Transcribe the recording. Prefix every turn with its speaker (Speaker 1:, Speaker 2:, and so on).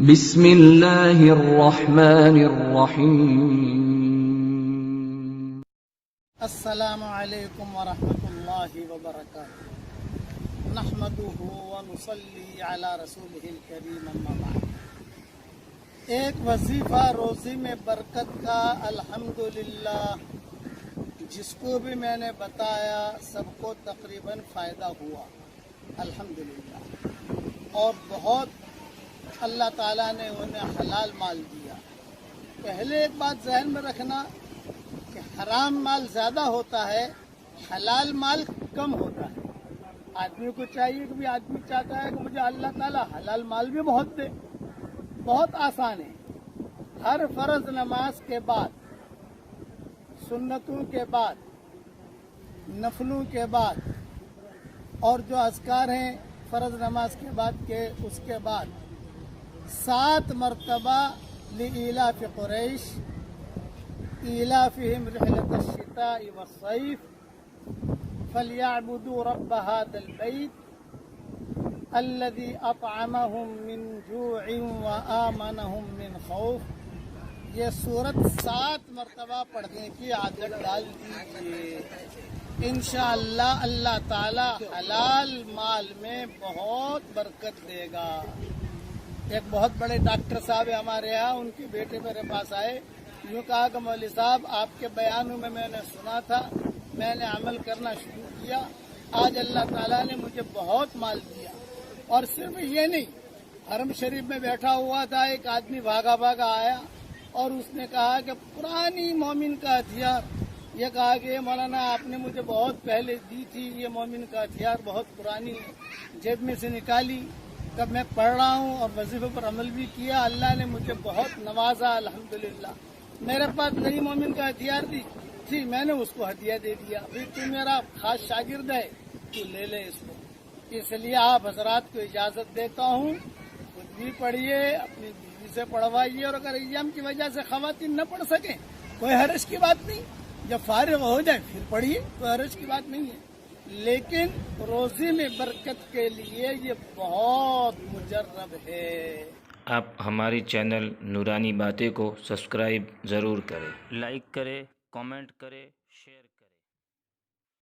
Speaker 1: بسم اللہ الرحمن الرحیم۔
Speaker 2: السلام علیکم ورحمۃ اللہ وبرکاتہ، نحمدہ ونصلی علی رسولہ الکریم، اما بعد۔ ایک وظیفہ روزی میں برکت کا الحمدللہ جس کو بھی میں نے بتایا سب کو تقریباً فائدہ ہوا الحمدللہ، اور بہت اللہ تعالیٰ نے انہیں حلال مال دیا۔ پہلے ایک بات ذہن میں رکھنا کہ حرام مال زیادہ ہوتا ہے، حلال مال کم ہوتا ہے۔ آدمی کو چاہیے کہ آدمی چاہتا ہے کہ مجھے اللہ تعالیٰ حلال مال بھی بہت دے۔ بہت آسان ہے، ہر فرض نماز کے بعد، سنتوں کے بعد، نفلوں کے بعد، اور جو اذکار ہیں فرض نماز کے بعد کے اس کے بعد 7 مرتبہ لإیلاف قریش إیلافهم رحلة الشتاء والصيف فليعبدوا رب هذا البيت الذي أطعمهم من جوع وآمنهم من خوف۔ یہ سورت 7 مرتبہ پڑھنے کی عادت ڈال دیجیے، انشاءاللہ اللہ تعالی حلال مال میں بہت برکت دے گا۔ ایک بہت بڑے ڈاکٹر صاحب ہمارے یہاں، ان کے بیٹے میرے پاس آئے، یوں کہا کہ مولوی صاحب آپ کے بیانوں میں نے سنا تھا، میں نے عمل کرنا شروع کیا، آج اللہ تعالیٰ نے مجھے بہت مال دیا۔ اور صرف یہ نہیں، حرم شریف میں بیٹھا ہوا تھا، ایک آدمی بھاگا آیا اور اس نے کہا کہ پرانی مومن کا ہتھیار، یہ کہا کہ یہ مولانا آپ نے مجھے بہت پہلے دی تھی، یہ مومن کا ہتھیار بہت پرانی ہے، جیب میں سے نکالی، کب میں پڑھ رہا ہوں اور وظیفے پر عمل بھی کیا، اللہ نے مجھے بہت نوازا الحمدللہ۔ میرے پاس نئی مومن کا ہتھیار تھی، میں نے اس کو ہدیہ دے دیا، ابھی تو میرا خاص شاگرد ہے، تو لے لے اس کو۔ اس لیے آپ حضرات کو اجازت دیتا ہوں، خود بھی پڑھیے، اپنی بیوی سے پڑھوائیے، اور اگر ایام کی وجہ سے خواتین نہ پڑھ سکیں کوئی حرج کی بات نہیں، جب فارغ ہو جائے پھر پڑھیے، کوئی حرج کی بات نہیں ہے۔ لیکن روزی میں برکت کے لیے یہ بہت مجرب ہے۔
Speaker 3: آپ ہماری چینل نورانی باتیں کو سبسکرائب ضرور کریں، لائک کریں، کامنٹ کریں، شیئر کریں۔